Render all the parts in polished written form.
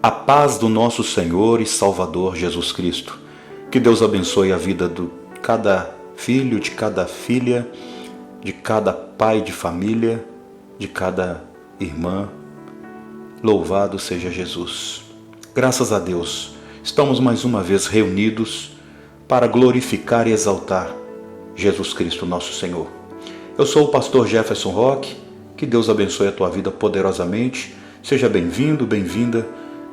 A paz do nosso Senhor e Salvador Jesus Cristo. Que Deus abençoe a vida de cada filho, de cada filha, de cada pai de família, de cada irmã. Louvado seja Jesus. Graças a Deus, estamos mais uma vez reunidos para glorificar e exaltar Jesus Cristo, nosso Senhor. Eu sou o pastor Jefferson Roque. Que Deus abençoe a tua vida poderosamente. Seja bem-vindo, bem-vinda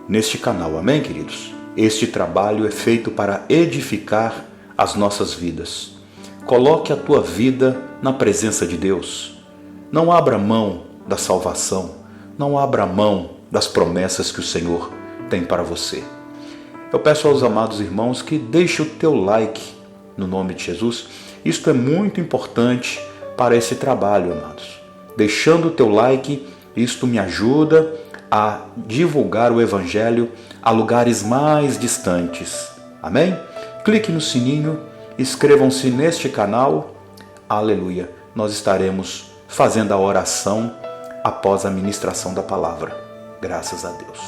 neste canal. Amém, queridos? Este trabalho é feito para edificar as nossas vidas. Coloque a tua vida na presença de Deus. Não abra mão da salvação. Não abra mão das promessas que o Senhor tem para você. Eu peço aos amados irmãos que deixem o teu like no nome de Jesus. Isto é muito importante para esse trabalho, amados. Deixando o teu like, isto me ajuda a divulgar o Evangelho a lugares mais distantes. Amém? Clique no sininho, inscrevam-se neste canal. Aleluia! Nós estaremos fazendo a oração após a ministração da palavra. Graças a Deus.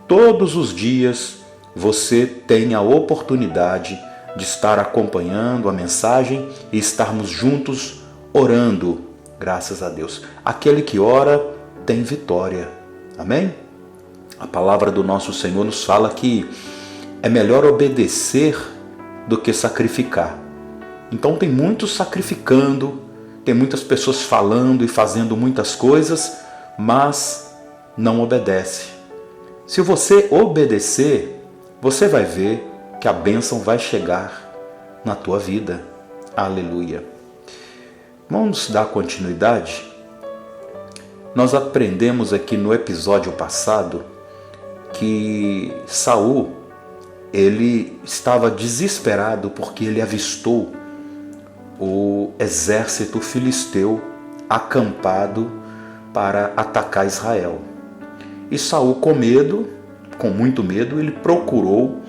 Todos os dias você tem a oportunidade de estar acompanhando a mensagem e estarmos juntos orando. Graças a Deus. Aquele que ora tem vitória. Amém? A palavra do nosso Senhor nos fala que é melhor obedecer do que sacrificar. Então tem muitos sacrificando, tem muitas pessoas falando e fazendo muitas coisas, mas não obedece. Se você obedecer, você vai ver que a bênção vai chegar na tua vida. Aleluia. Vamos dar continuidade? Nós aprendemos aqui no episódio passado que Saul, ele estava desesperado porque ele avistou o exército filisteu acampado para atacar Israel. E Saul, com muito medo, ele procurou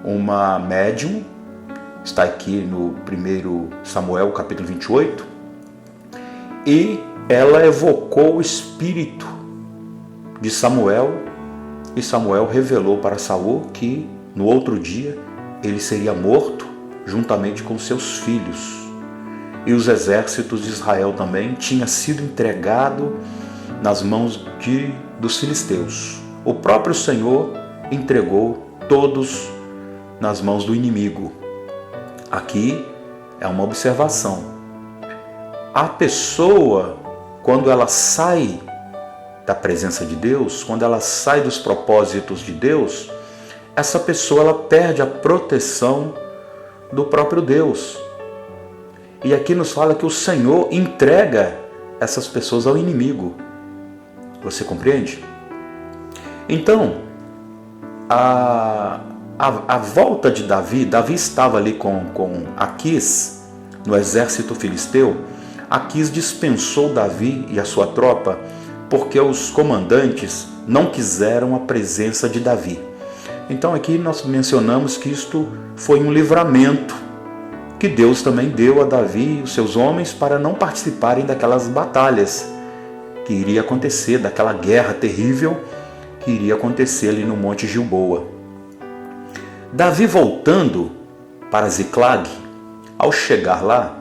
uma médium, está aqui no 1 Samuel capítulo 28, e ela evocou o espírito de Samuel, e Samuel revelou para Saul que no outro dia ele seria morto juntamente com seus filhos. E os exércitos de Israel também tinham sido entregados nas mãos dos filisteus. O próprio Senhor entregou todos nas mãos do inimigo. Aqui é uma observação. A pessoa, quando ela sai da presença de Deus, quando ela sai dos propósitos de Deus, essa pessoa ela perde a proteção do próprio Deus. E aqui nos fala que o Senhor entrega essas pessoas ao inimigo. Você compreende? Então, a volta de Davi estava ali com Aquis no exército filisteu. Aquis dispensou Davi e a sua tropa porque os comandantes não quiseram a presença de Davi. Então aqui nós mencionamos que isto foi um livramento que Deus também deu a Davi e os seus homens para não participarem daquelas batalhas que iria acontecer, daquela guerra terrível que iria acontecer ali no Monte Gilboa. Davi, voltando para Ziclag, ao chegar lá,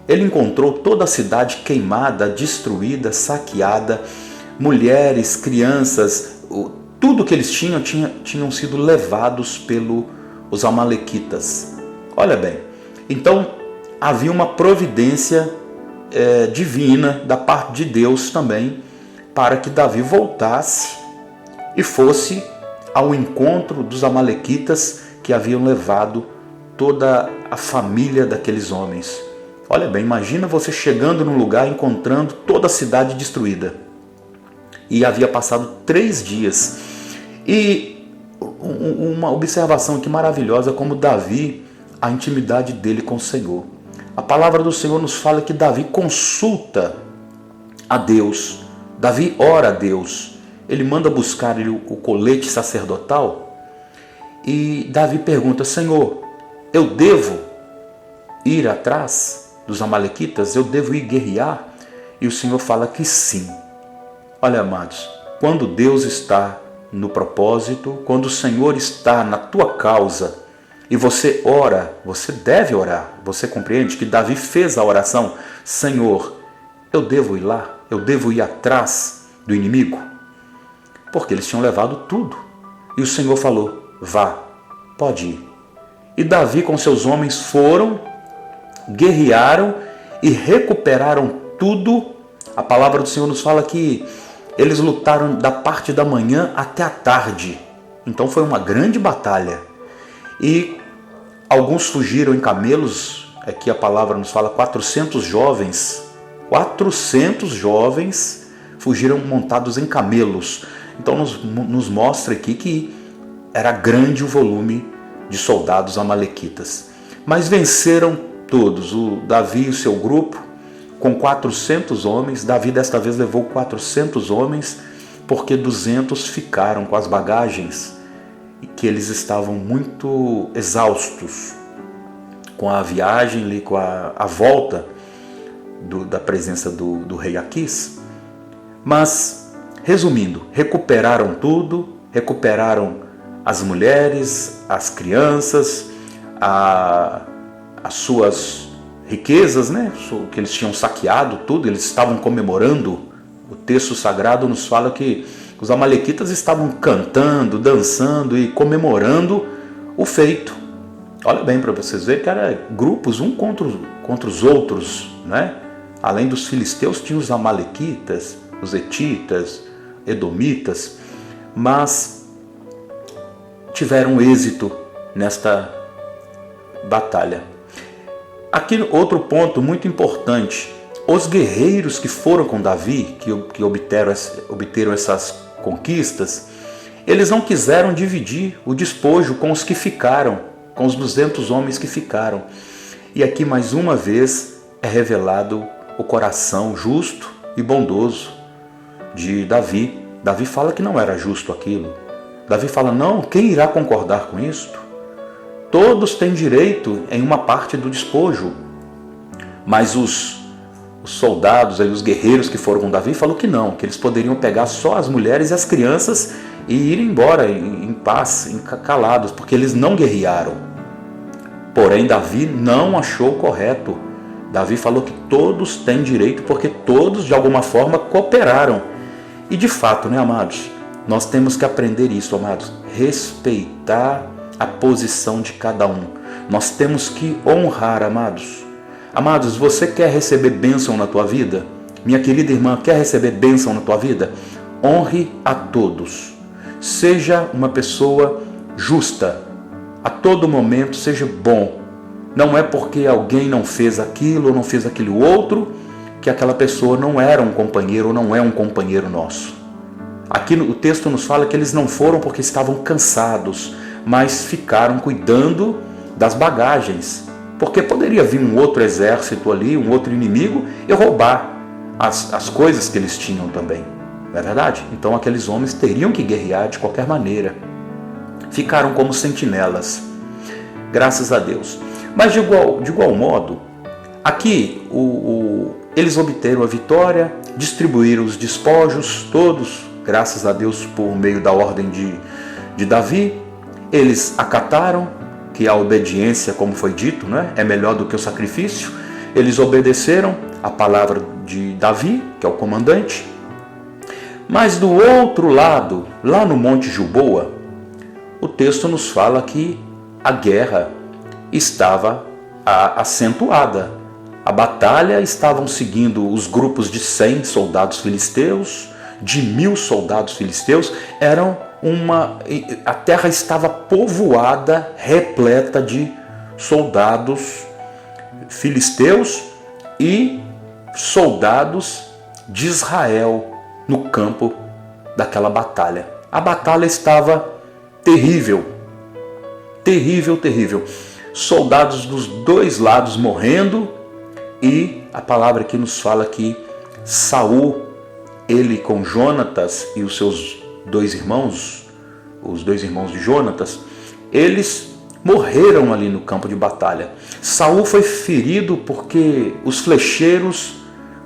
ele encontrou toda a cidade queimada, destruída, saqueada, mulheres, crianças, tudo que eles tinham sido levados pelos amalequitas. Olha bem, então havia uma providência divina da parte de Deus também para que Davi voltasse e fosse ao encontro dos amalequitas que haviam levado toda a família daqueles homens. Olha bem, imagina você chegando num lugar e encontrando toda a cidade destruída. E havia passado 3 dias. E uma observação aqui maravilhosa como Davi, a intimidade dele com o Senhor. A palavra do Senhor nos fala que Davi consulta a Deus. Davi ora a Deus. Ele manda buscar o colete sacerdotal. E Davi pergunta: Senhor, eu devo ir atrás dos amalequitas? Eu devo ir guerrear? E o Senhor fala que sim. Olha, amados, quando Deus está no propósito, quando o Senhor está na tua causa e você ora, você deve orar. Você compreende que Davi fez a oração: Senhor, eu devo ir lá? Eu devo ir atrás do inimigo? Porque eles tinham levado tudo. E o Senhor falou: vá, pode ir. E Davi com seus homens foram, guerrearam e recuperaram tudo. A palavra do Senhor nos fala que eles lutaram da parte da manhã até a tarde. Então foi uma grande batalha. E alguns fugiram em camelos. Aqui a palavra nos fala 400 jovens. 400 jovens fugiram montados em camelos. Então nos mostra aqui que era grande o volume de soldados amalequitas. Mas venceram todos. O Davi e o seu grupo, com 400 homens. Davi desta vez levou 400 homens, porque 200 ficaram com as bagagens, e que eles estavam muito exaustos com a viagem, com a volta da presença do rei Aquis. Mas, resumindo, recuperaram tudo, recuperaram as mulheres, as crianças, as suas riquezas, né? Que eles tinham saqueado tudo, eles estavam comemorando. O texto sagrado nos fala que os amalequitas estavam cantando, dançando e comemorando o feito. Olha bem para vocês verem que eram grupos um contra os outros, né? Além dos filisteus, tinha os amalequitas, os hetitas, edomitas, mas tiveram êxito nesta batalha. Aqui outro ponto muito importante: os guerreiros que foram com Davi, que obteram essas conquistas, eles não quiseram dividir o despojo com os que ficaram, com os 200 homens que ficaram. E aqui mais uma vez é revelado o coração justo e bondoso de Davi. Davi fala que não era justo aquilo. Davi fala: não, quem irá concordar com isto? Todos têm direito em uma parte do despojo. Mas os soldados, os guerreiros que foram com Davi, falou que não, que eles poderiam pegar só as mulheres e as crianças e ir embora em paz, calados, porque eles não guerrearam. Porém, Davi não achou correto. Davi falou que todos têm direito, porque todos de alguma forma cooperaram. E de fato, né, amados, nós temos que aprender isso, amados, respeitar a posição de cada um. Nós temos que honrar, amados. Amados, você quer receber bênção na tua vida? Minha querida irmã, quer receber bênção na tua vida? Honre a todos. Seja uma pessoa justa. A todo momento seja bom. Não é porque alguém não fez aquilo ou não fez aquilo outro que aquela pessoa não era um companheiro ou não é um companheiro nosso. Aqui o texto nos fala que eles não foram porque estavam cansados, mas ficaram cuidando das bagagens, porque poderia vir um outro exército ali, um outro inimigo, e roubar as coisas que eles tinham também, não é verdade? Então aqueles homens teriam que guerrear de qualquer maneira. Ficaram como sentinelas, graças a Deus. Mas de igual modo, aqui eles obteram a vitória, distribuíram os despojos todos, graças a Deus, por meio da ordem de Davi. Eles acataram, que a obediência, como foi dito, né, é melhor do que o sacrifício. Eles obedeceram a palavra de Davi, que é o comandante. Mas do outro lado, lá no Monte Gilboa, o texto nos fala que a guerra estava acentuada. A batalha estavam seguindo os grupos de 100 soldados filisteus, de 1000 soldados filisteus. A terra estava povoada, repleta de soldados filisteus e soldados de Israel no campo daquela batalha. A batalha estava terrível, terrível, terrível. Soldados dos dois lados morrendo, e a palavra que nos fala que Saul, ele com Jonatas e os seus dois irmãos, os dois irmãos de Jonatas, eles morreram ali no campo de batalha. Saul foi ferido porque os flecheiros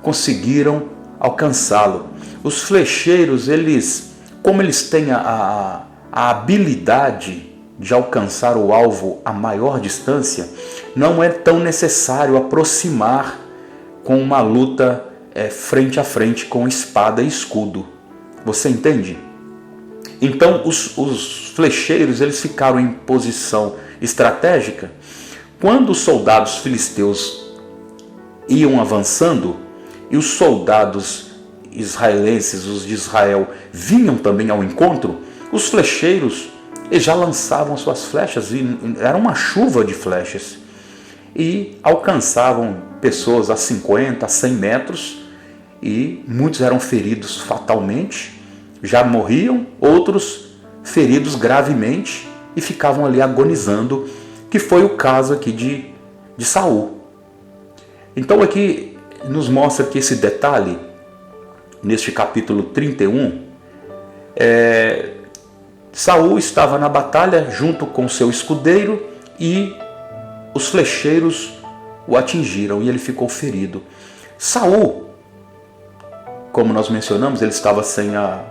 conseguiram alcançá-lo. Os flecheiros, eles como eles têm a habilidade de alcançar o alvo a maior distância, não é tão necessário aproximar com uma luta frente a frente com espada e escudo. Você entende? Então os flecheiros eles ficaram em posição estratégica. Quando os soldados filisteus iam avançando e os soldados israelenses, os de Israel, vinham também ao encontro, os flecheiros eles já lançavam suas flechas, e era uma chuva de flechas, e alcançavam pessoas a 50, a 100 metros, e muitos eram feridos fatalmente, já morriam, outros feridos gravemente, e ficavam ali agonizando, que foi o caso aqui de Saul. Então aqui nos mostra que esse detalhe, neste capítulo 31, Saul estava na batalha junto com seu escudeiro e os flecheiros o atingiram e ele ficou ferido. Saul, como nós mencionamos, ele estava sem a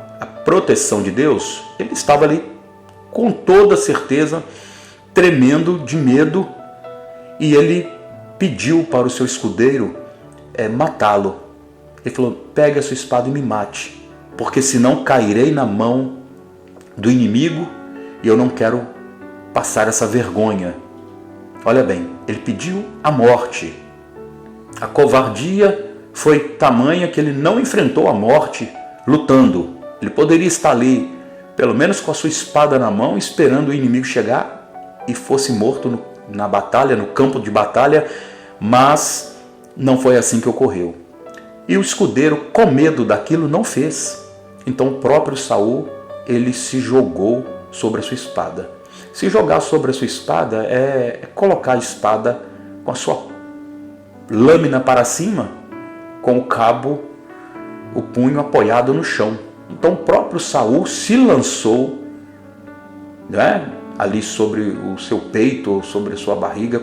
proteção de Deus, ele estava ali com toda certeza, tremendo de medo, e ele pediu para o seu escudeiro matá-lo. Ele falou: pegue a sua espada e me mate, porque senão cairei na mão do inimigo e eu não quero passar essa vergonha. Olha bem, ele pediu a morte. A covardia foi tamanha que ele não enfrentou a morte lutando. Ele poderia estar ali, pelo menos com a sua espada na mão, esperando o inimigo chegar e fosse morto na batalha, no campo de batalha, mas não foi assim que ocorreu. E o escudeiro, com medo daquilo, não fez. Então o próprio Saul, ele se jogou sobre a sua espada. Se jogar sobre a sua espada é colocar a espada com a sua lâmina para cima, com o cabo, o punho apoiado no chão. Então o próprio Saul se lançou, ali sobre o seu peito ou sobre a sua barriga,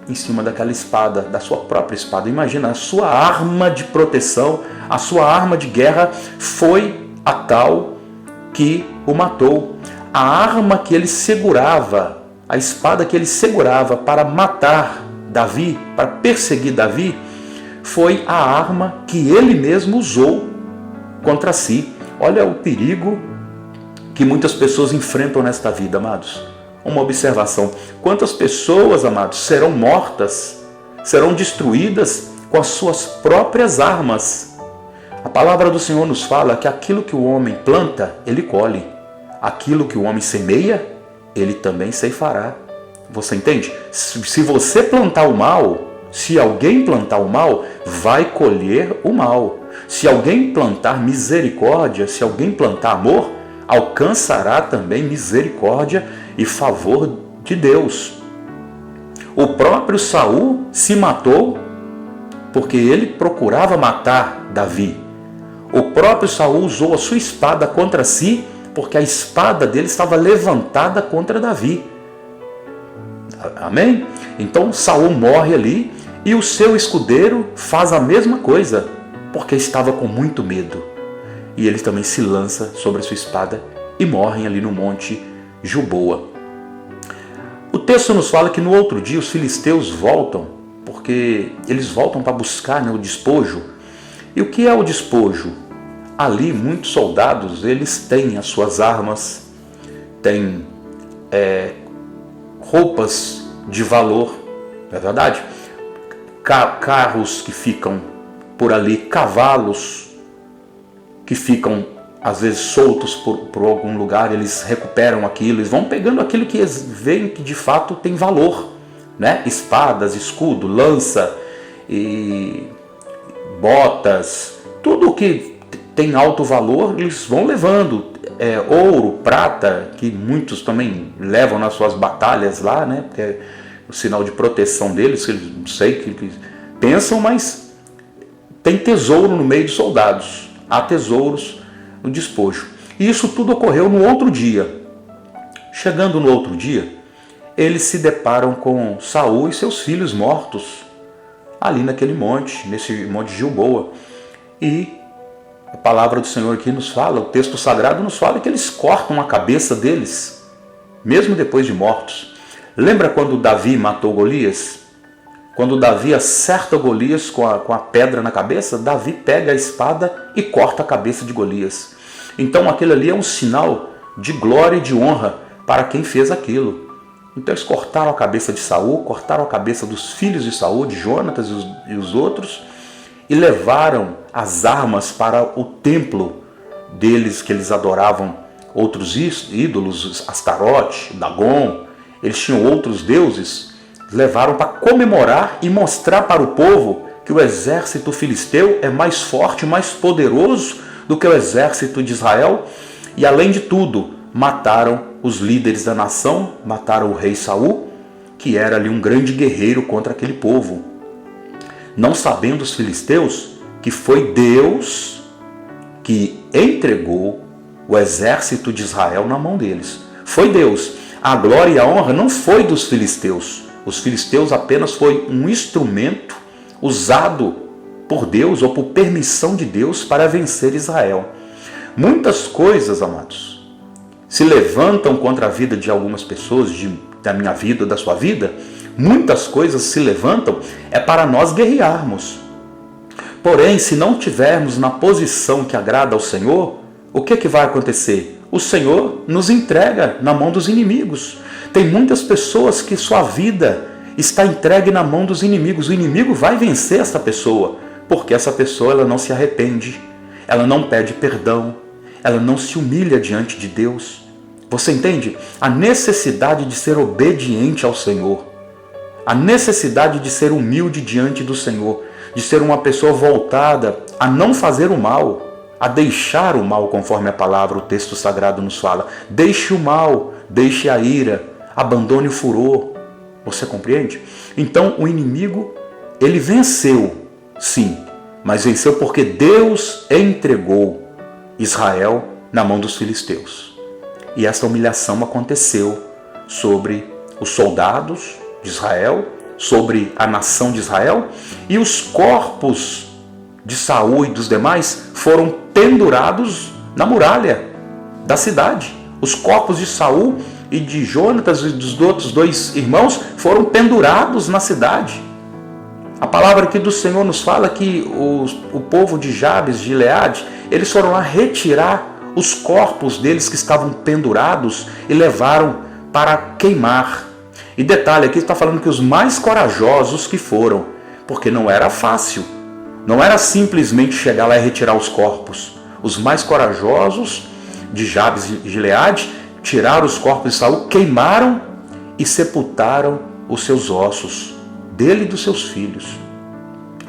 em cima daquela espada, da sua própria espada. Imagina, a sua arma de proteção, a sua arma de guerra foi a tal que o matou. A arma que ele segurava, a espada que ele segurava para matar Davi, para perseguir Davi, foi a arma que ele mesmo usou contra si. Olha o perigo que muitas pessoas enfrentam nesta vida, amados. Uma observação: quantas pessoas, amados, serão mortas, serão destruídas com as suas próprias armas. A palavra do Senhor nos fala que aquilo que o homem planta, ele colhe. Aquilo que o homem semeia, ele também ceifará. Você entende? Se você plantar o mal, se alguém plantar o mal, vai colher o mal. Se alguém plantar misericórdia, se alguém plantar amor, alcançará também misericórdia e favor de Deus. O próprio Saul se matou porque ele procurava matar Davi. O próprio Saul usou a sua espada contra si porque a espada dele estava levantada contra Davi. Amém? Então Saul morre ali e o seu escudeiro faz a mesma coisa porque estava com muito medo. E ele também se lança sobre a sua espada e morrem ali no monte Gilboa. O texto nos fala que no outro dia os filisteus voltam, porque eles voltam para buscar o despojo. E o que é o despojo? Ali muitos soldados, eles têm as suas armas, têm roupas de valor, não é verdade? Carros que ficam por ali, cavalos que ficam às vezes soltos por algum lugar, eles recuperam aquilo, eles vão pegando aquilo que eles veem que de fato tem valor, né? Espadas, escudo, lança, e botas, tudo que tem alto valor, eles vão levando. Ouro, prata, que muitos também levam nas suas batalhas lá, né? Porque é o sinal de proteção deles, que eles não sei que pensam, mas tem tesouro no meio dos soldados. Há tesouros no despojo. E isso tudo ocorreu no outro dia. Chegando no outro dia, eles se deparam com Saul e seus filhos mortos ali naquele monte, nesse monte Gilboa. E A palavra do Senhor aqui nos fala, o texto sagrado nos fala que eles cortam a cabeça deles, mesmo depois de mortos. Lembra quando Davi matou Golias? Quando Davi acerta Golias com a pedra na cabeça, Davi pega a espada e corta a cabeça de Golias. Então aquilo ali é um sinal de glória e de honra para quem fez aquilo. Então eles cortaram a cabeça de Saul, cortaram a cabeça dos filhos de Saul, de Jonatas e os outros, e levaram as armas para o templo deles, que eles adoravam outros ídolos, Astarote, Dagon, eles tinham outros deuses, levaram para comemorar e mostrar para o povo que o exército filisteu é mais forte, mais poderoso do que o exército de Israel, e além de tudo, mataram os líderes da nação, mataram o rei Saul, que era ali um grande guerreiro contra aquele povo. Não sabendo os filisteus que foi Deus que entregou o exército de Israel na mão deles. Foi Deus. A glória e a honra não foi dos filisteus. Os filisteus apenas foi um instrumento usado por Deus ou por permissão de Deus para vencer Israel. Muitas coisas, amados, se levantam contra a vida de algumas pessoas, da minha vida, da sua vida. Muitas coisas se levantam é para nós guerrearmos. Porém, se não tivermos na posição que agrada ao Senhor, o que vai acontecer? O Senhor nos entrega na mão dos inimigos. Tem muitas pessoas que sua vida está entregue na mão dos inimigos. O inimigo vai vencer essa pessoa, porque essa pessoa ela não se arrepende, ela não pede perdão, ela não se humilha diante de Deus. Você entende? A necessidade de ser obediente ao Senhor, a necessidade de ser humilde diante do Senhor, de ser uma pessoa voltada a não fazer o mal, a deixar o mal, conforme a palavra, o texto sagrado nos fala. Deixe o mal, deixe a ira, abandone o furor. Você compreende? Então o inimigo, ele venceu, sim, mas venceu porque Deus entregou Israel na mão dos filisteus. E essa humilhação aconteceu sobre os soldados de Israel, sobre a nação de Israel, e os corpos de Saul e dos demais foram pendurados na muralha da cidade. Os corpos de Saul e de Jonatas e dos outros dois irmãos foram pendurados na cidade. A palavra aqui do Senhor nos fala que o povo de Jabes, de Gileade, eles foram lá retirar os corpos deles que estavam pendurados e levaram para queimar. E detalhe, aqui está falando que os mais corajosos que foram, porque não era fácil, não era simplesmente chegar lá e retirar os corpos. Os mais corajosos de Jabes e Gileade tiraram os corpos de Saul, queimaram e sepultaram os seus ossos, dele e dos seus filhos.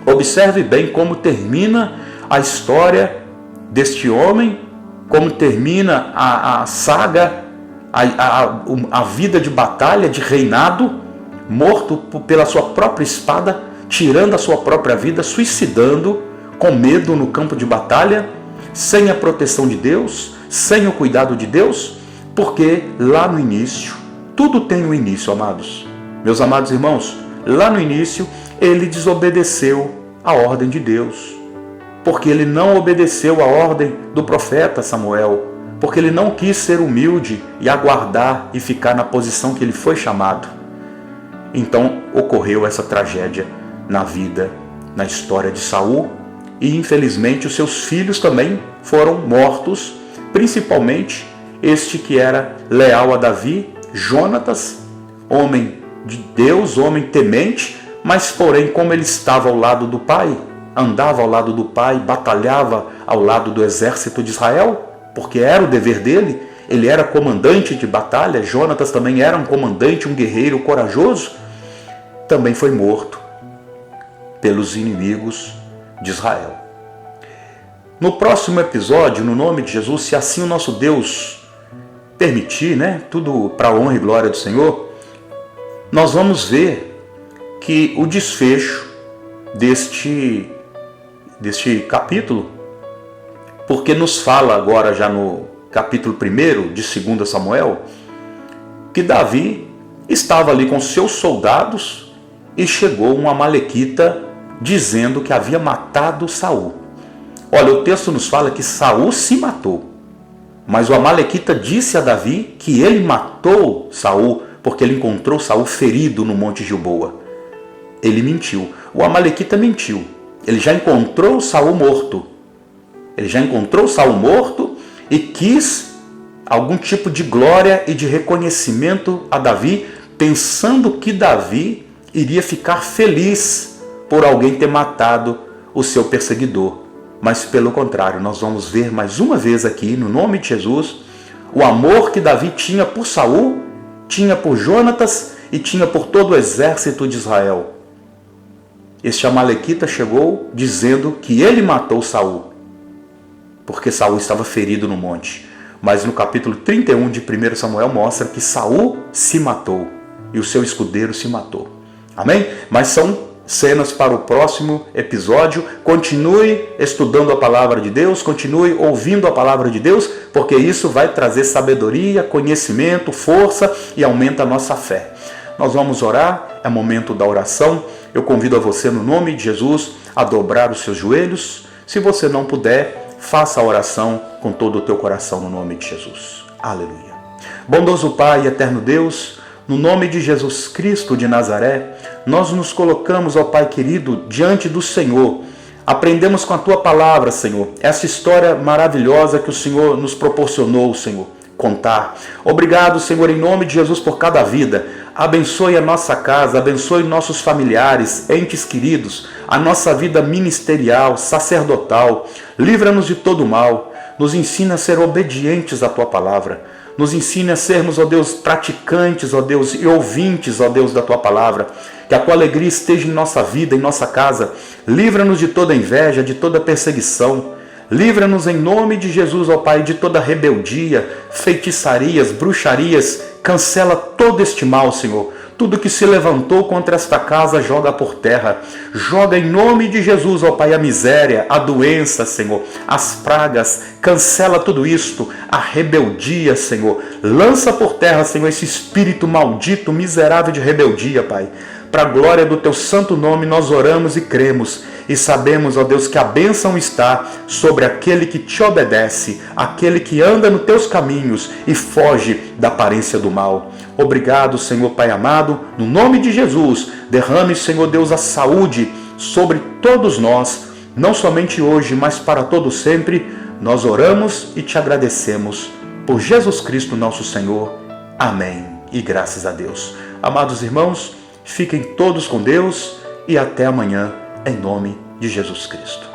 Observe bem como termina a história deste homem, como termina a saga, a vida de batalha, de reinado, morto pela sua própria espada, tirando a sua própria vida, suicidando, com medo no campo de batalha, sem a proteção de Deus, sem o cuidado de Deus, porque lá no início, tudo tem um início, amados. Meus amados irmãos, lá no início, ele desobedeceu a ordem de Deus, porque ele não obedeceu a ordem do profeta Samuel, porque ele não quis ser humilde e aguardar e ficar na posição que ele foi chamado. Então ocorreu essa tragédia na vida, na história de Saul, e infelizmente os seus filhos também foram mortos, principalmente este que era leal a Davi, Jonatas, homem de Deus, homem temente, mas porém como ele estava ao lado do pai, andava ao lado do pai, batalhava ao lado do exército de Israel, porque era o dever dele, ele era comandante de batalha, Jonatas também era um comandante, um guerreiro corajoso, também foi morto pelos inimigos de Israel. No próximo episódio, no nome de Jesus, se assim o nosso Deus permitir, tudo para a honra e glória do Senhor, nós vamos ver que o desfecho deste capítulo, porque nos fala agora já no capítulo 1 de 2 Samuel, que Davi estava ali com seus soldados e chegou um amalequita dizendo que havia matado Saul. Olha, o texto nos fala que Saul se matou. Mas o amalequita disse a Davi que ele matou Saul porque ele encontrou Saul ferido no Monte Gilboa. Ele mentiu. O amalequita mentiu. Ele já encontrou Saul morto. Ele já encontrou Saul morto e quis algum tipo de glória e de reconhecimento a Davi, pensando que Davi iria ficar feliz por alguém ter matado o seu perseguidor. Mas pelo contrário, nós vamos ver mais uma vez aqui, no nome de Jesus, o amor que Davi tinha por Saul, tinha por Jonatas e tinha por todo o exército de Israel. Este amalequita chegou dizendo que ele matou Saul, porque Saul estava ferido no monte. Mas no capítulo 31 de 1 Samuel mostra que Saul se matou e o seu escudeiro se matou. Amém? Mas são cenas para o próximo episódio. Continue estudando a palavra de Deus, continue ouvindo a palavra de Deus, porque isso vai trazer sabedoria, conhecimento, força e aumenta a nossa fé. Nós vamos orar, é momento da oração. Eu convido a você, no nome de Jesus, a dobrar os seus joelhos. Se você não puder, faça a oração com todo o teu coração no nome de Jesus. Aleluia. Bondoso Pai e eterno Deus, no nome de Jesus Cristo de Nazaré, nós nos colocamos, ó Pai querido, diante do Senhor. Aprendemos com a Tua palavra, Senhor, essa história maravilhosa que o Senhor nos proporcionou, Senhor, contar. Obrigado, Senhor, em nome de Jesus por cada vida. Abençoe a nossa casa, abençoe nossos familiares, entes queridos, a nossa vida ministerial, sacerdotal. Livra-nos de todo mal. Nos ensina a ser obedientes à Tua palavra. Nos ensina a sermos, ó Deus, praticantes, ó Deus, e ouvintes, ó Deus, da Tua palavra. Que a Tua alegria esteja em nossa vida, em nossa casa. Livra-nos de toda inveja, de toda perseguição. Livra-nos em nome de Jesus, ó Pai, de toda rebeldia, feitiçarias, bruxarias. Cancela todo este mal, Senhor. Tudo que se levantou contra esta casa, joga por terra. Joga em nome de Jesus, ó Pai, a miséria, a doença, Senhor, as pragas. Cancela tudo isto, a rebeldia, Senhor. Lança por terra, Senhor, esse espírito maldito, miserável de rebeldia, Pai. Para a glória do Teu santo nome nós oramos e cremos. E sabemos, ó Deus, que a bênção está sobre aquele que Te obedece, aquele que anda nos Teus caminhos e foge da aparência do mal. Obrigado, Senhor Pai amado, no nome de Jesus, derrame, Senhor Deus, a saúde sobre todos nós, não somente hoje, mas para todo sempre. Nós oramos e Te agradecemos. Por Jesus Cristo, nosso Senhor. Amém. E graças a Deus. Amados irmãos, fiquem todos com Deus e até amanhã, em nome de Jesus Cristo.